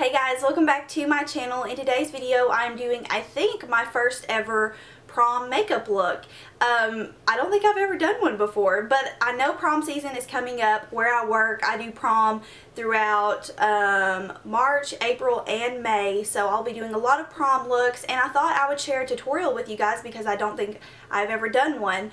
Hey guys, welcome back to my channel. In today's video I'm doing, I think, my first ever prom makeup look. I don't think I've ever done one before, but I know prom season is coming up. Where I work, I do prom throughout March, April, and May, so I'll be doing a lot of prom looks, and I thought I would share a tutorial with you guys because I don't think I've ever done one.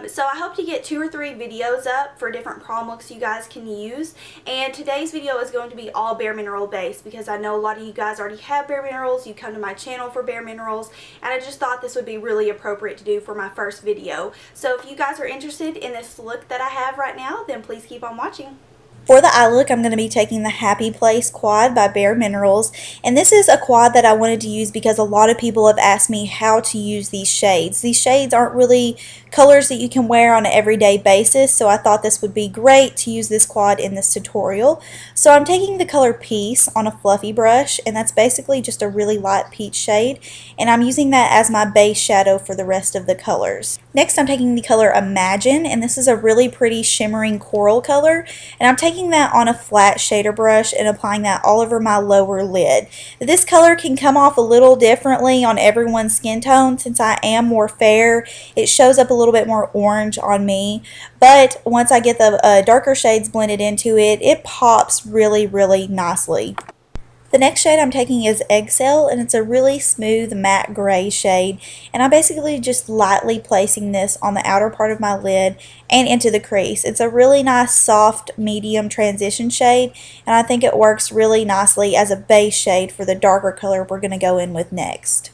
So I hope to get 2 or 3 videos up for different prom looks you guys can use, and today's video is going to be all Bare Mineral based because I know a lot of you guys already have Bare Minerals. You come to my channel for Bare Minerals, and I just thought this would be really appropriate to do for my first video. So if you guys are interested in this look that I have right now, then please keep on watching. For the eye look, I'm going to be taking the Happy Place quad by Bare Minerals, and this is a quad that I wanted to use because a lot of people have asked me how to use these shades. These shades aren't really colors that you can wear on an everyday basis, so I thought this would be great to use this quad in this tutorial. So I'm taking the color Peace on a fluffy brush, and that's basically just a really light peach shade, and I'm using that as my base shadow for the rest of the colors. Next, I'm taking the color Imagine, and this is a really pretty shimmering coral color, and I'm taking that on a flat shader brush and applying that all over my lower lid. This color can come off a little differently on everyone's skin tone. Since I am more fair, it shows up a little bit more orange on me, but once I get the darker shades blended into it, it pops really nicely. The next shade I'm taking is Eggcell, and it's a really smooth matte gray shade, and I'm basically just lightly placing this on the outer part of my lid and into the crease. It's a really nice soft medium transition shade, and I think it works really nicely as a base shade for the darker color we're going to go in with next.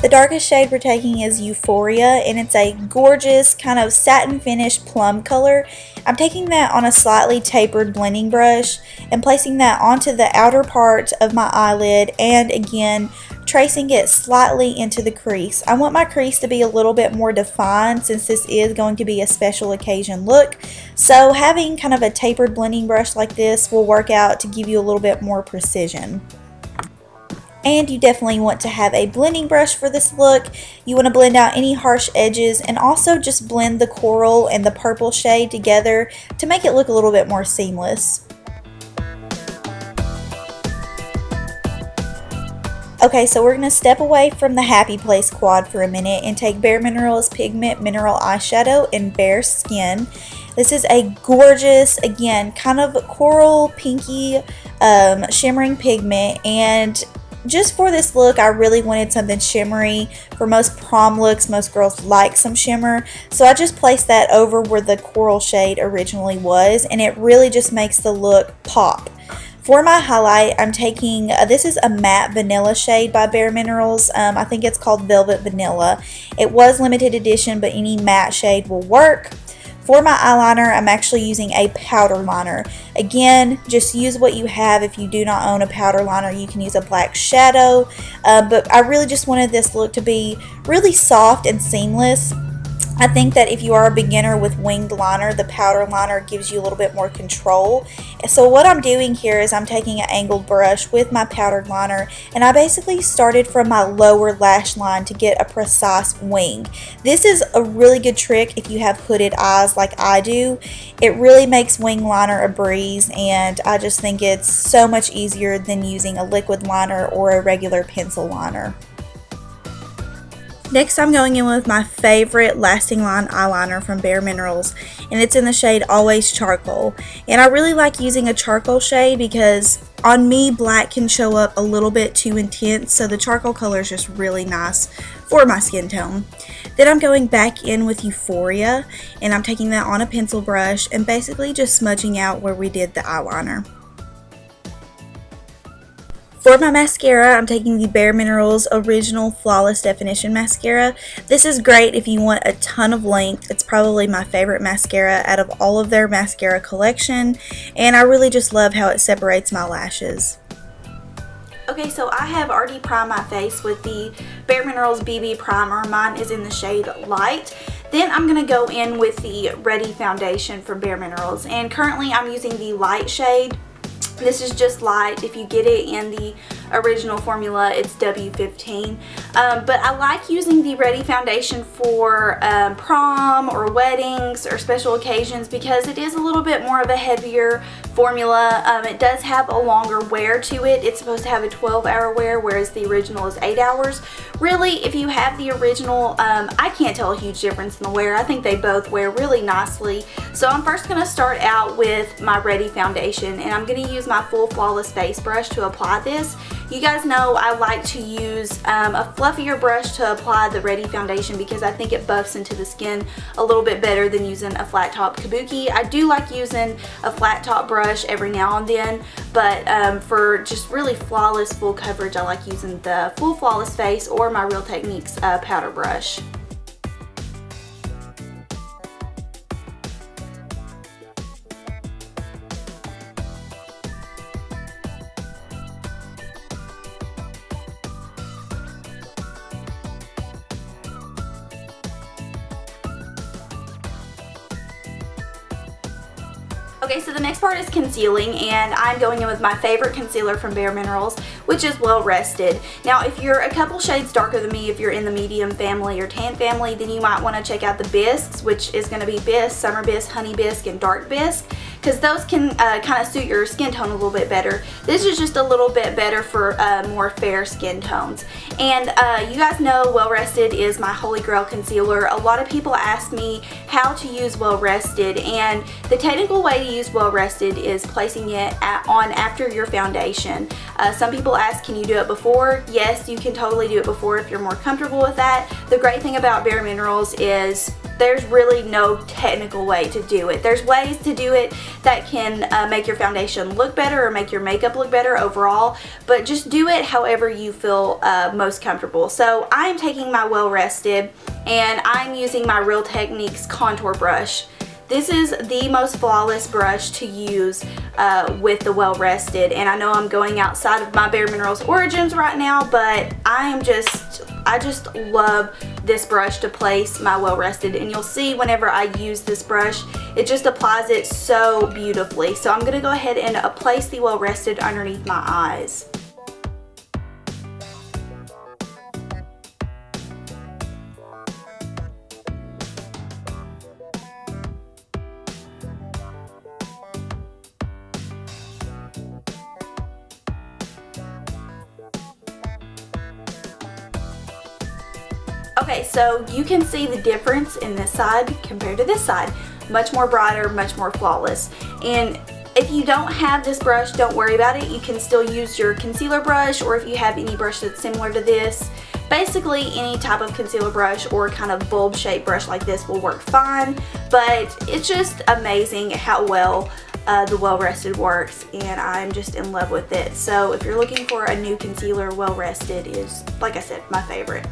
The darkest shade we're taking is Euphoria, and it's a gorgeous kind of satin finish plum color. I'm taking that on a slightly tapered blending brush and placing that onto the outer part of my eyelid, and again tracing it slightly into the crease. I want my crease to be a little bit more defined since this is going to be a special occasion look, so having kind of a tapered blending brush like this will work out to give you a little bit more precision. And you definitely want to have a blending brush for this look. You want to blend out any harsh edges and also just blend the coral and the purple shade together to make it look a little bit more seamless. Okay, so we're going to step away from the Happy Place quad for a minute and take Bare Minerals Pigment Mineral Eyeshadow in Bare Skin. This is a gorgeous, again, kind of coral pinky shimmering pigment, and just for this look, I really wanted something shimmery. For most prom looks, most girls like some shimmer, so I just placed that over where the coral shade originally was, and it really just makes the look pop. For my highlight, I'm taking, this is a matte vanilla shade by Bare Minerals. I think it's called Velvet Vanilla. It was limited edition, but any matte shade will work. For my eyeliner, I'm actually using a powder liner. Again, just use what you have. If you do not own a powder liner, you can use a black shadow. But I really just wanted this look to be really soft and seamless. I think that if you are a beginner with winged liner, the powder liner gives you a little bit more control. So what I'm doing here is I'm taking an angled brush with my powdered liner, and I basically started from my lower lash line to get a precise wing. This is a really good trick if you have hooded eyes like I do. It really makes wing liner a breeze, and I just think it's so much easier than using a liquid liner or a regular pencil liner. Next, I'm going in with my favorite Lasting Line eyeliner from Bare Minerals, and it's in the shade Always Charcoal. And I really like using a charcoal shade because on me, black can show up a little bit too intense, so the charcoal color is just really nice for my skin tone. Then I'm going back in with Euphoria, and I'm taking that on a pencil brush and basically just smudging out where we did the eyeliner. For my mascara, I'm taking the Bare Minerals Original Flawless Definition Mascara. This is great if you want a ton of length. It's probably my favorite mascara out of all of their mascara collection, and I really just love how it separates my lashes. Okay, so I have already primed my face with the Bare Minerals BB Primer. Mine is in the shade Light. Then I'm going to go in with the Ready Foundation from Bare Minerals, and currently I'm using the light shade. This is just light. If you get it in the original formula. It's W15. But I like using the Ready foundation for prom or weddings or special occasions because it is a little bit more of a heavier formula. It does have a longer wear to it. It's supposed to have a 12-hour wear, whereas the original is 8 hours. Really, if you have the original, I can't tell a huge difference in the wear. I think they both wear really nicely. So I'm first going to start out with my Ready foundation, and I'm going to use my full flawless face brush to apply this. You guys know I like to use a fluffier brush to apply the Ready foundation because I think it buffs into the skin a little bit better than using a flat top kabuki. I do like using a flat top brush every now and then, but for just really flawless full coverage, I like using the full flawless face or my Real Techniques powder brush. Okay, so the next part is concealing, and I'm going in with my favorite concealer from Bare Minerals, which is Well Rested. Now, if you're a couple shades darker than me, if you're in the medium family or tan family, then you might want to check out the Bisques, which is going to be Bisque, Summer Bisque, Honey Bisque, and Dark Bisque, because those can kind of suit your skin tone a little bit better. This is just a little bit better for more fair skin tones. And you guys know Well Rested is my holy grail concealer. A lot of people ask me how to use Well Rested, and the technical way to use Well Rested is placing it on after your foundation. Some people ask, can you do it before? Yes, you can totally do it before if you're more comfortable with that. The great thing about Bare Minerals is there's really no technical way to do it. There's ways to do it that can make your foundation look better or make your makeup look better overall, but just do it however you feel most comfortable. So I'm taking my Well Rested and I'm using my Real Techniques contour brush. This is the most flawless brush to use with the Well Rested, and I know I'm going outside of my Bare Minerals origins right now, but I just love this brush to place my Well Rested, and you'll see whenever I use this brush, it just applies it so beautifully. So I'm going to go ahead and place the Well Rested underneath my eyes. Okay, so you can see the difference in this side compared to this side. Much more brighter, much more flawless. And if you don't have this brush, don't worry about it. You can still use your concealer brush, or if you have any brush that's similar to this, basically any type of concealer brush or kind of bulb shaped brush like this will work fine. But it's just amazing how well the Well Rested works, and I'm just in love with it. So if you're looking for a new concealer, Well Rested is, like I said, my favorite.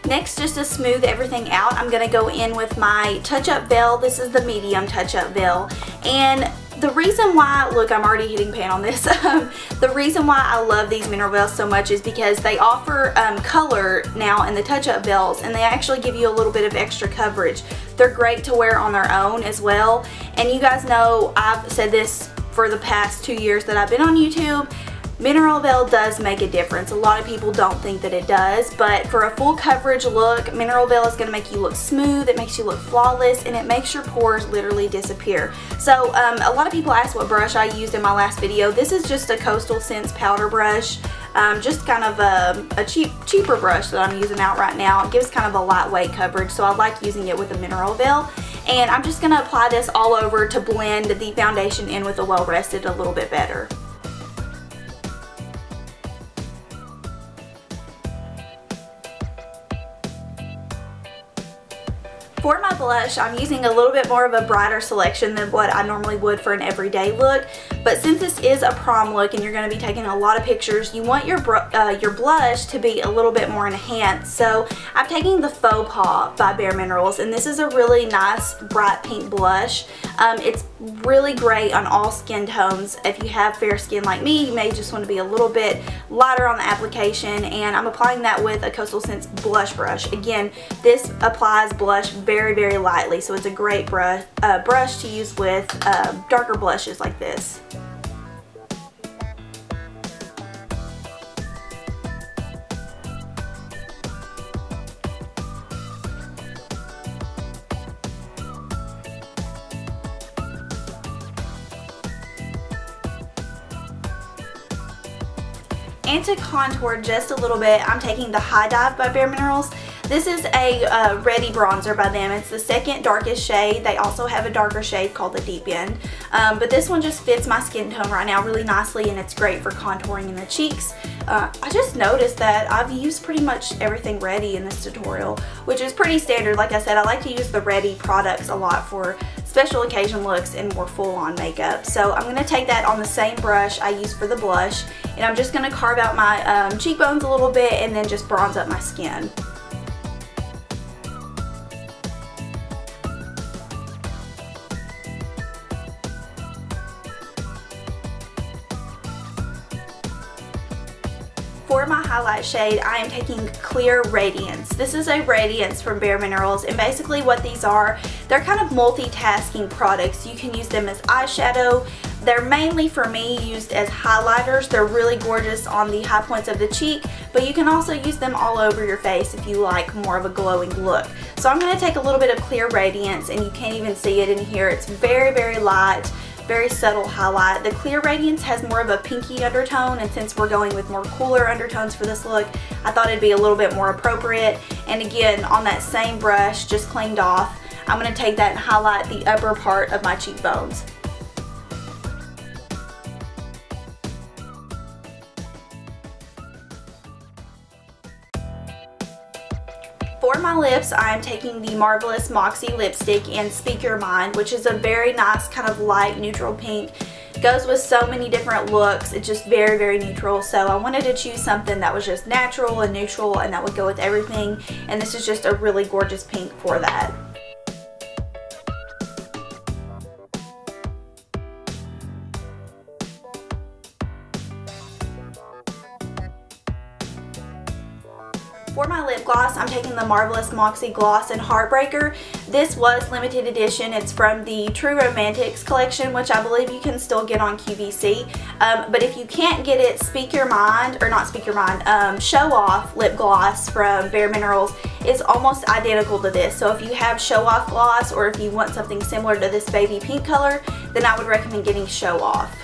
Next, just to smooth everything out, I'm going to go in with my touch-up veil. This is the medium touch-up veil. And the reason why, look, I'm already hitting pan on this. The reason why I love these mineral veils so much is because they offer color now in the touch-up veils, and they actually give you a little bit of extra coverage. They're great to wear on their own as well. And you guys know I've said this for the past 2 years that I've been on YouTube. Mineral veil does make a difference. A lot of people don't think that it does, but for a full coverage look, mineral veil is going to make you look smooth, it makes you look flawless, and it makes your pores literally disappear. So a lot of people ask what brush I used in my last video. This is just a Coastal Scents powder brush, just kind of a cheaper brush that I'm using out right now. It gives kind of a lightweight coverage, so I like using it with a mineral veil. And I'm just going to apply this all over to blend the foundation in with the Well Rested a little bit better. For my blush, I'm using a little bit more of a brighter selection than what I normally would for an everyday look. But since this is a prom look and you're going to be taking a lot of pictures, you want your blush to be a little bit more enhanced. So I'm taking the Faux Pas by Bare Minerals, and this is a really nice bright pink blush. It's really great on all skin tones. If you have fair skin like me, you may just want to be a little bit lighter on the application, and I'm applying that with a Coastal Scents blush brush. Again, this applies blush very, very lightly, so it's a great brush to use with darker blushes like this. And to contour just a little bit, I'm taking the High Dive by Bare Minerals. This is a ready bronzer by them. It's the second darkest shade. They also have a darker shade called the Deep End. But this one just fits my skin tone right now really nicely, and it's great for contouring in the cheeks. I just noticed that I've used pretty much everything ready in this tutorial, which is pretty standard. Like I said, I like to use the ready products a lot for special occasion looks and more full-on makeup. So I'm going to take that on the same brush I used for the blush, and I'm just going to carve out my cheekbones a little bit and then just bronze up my skin. For my highlight shade, I am taking Clear Radiance. This is a Radiance from Bare Minerals, and basically what these are, they're kind of multitasking products. You can use them as eyeshadow. They're mainly, for me, used as highlighters. They're really gorgeous on the high points of the cheek, but you can also use them all over your face if you like more of a glowing look. So I'm going to take a little bit of Clear Radiance, and you can't even see it in here. It's very, very light, very subtle highlight. The Clear Radiance has more of a pinky undertone, and since we're going with more cooler undertones for this look, I thought it'd be a little bit more appropriate. And again, on that same brush, just cleaned off, I'm going to take that and highlight the upper part of my cheekbones. For my lips, I am taking the Marvelous Moxie lipstick in Speak Your Mind, which is a very nice kind of light neutral pink. Goes with so many different looks. It's just very, very neutral. So I wanted to choose something that was just natural and neutral and that would go with everything. And this is just a really gorgeous pink for that. For my lip gloss, I'm taking the Marvelous Moxie Gloss in Heartbreaker. This was limited edition. It's from the True Romantics collection, which I believe you can still get on QVC. But if you can't get it, Speak Your Mind, or not Speak Your Mind, Show Off lip gloss from Bare Minerals is almost identical to this. So if you have Show Off gloss, or if you want something similar to this baby pink color, then I would recommend getting Show Off.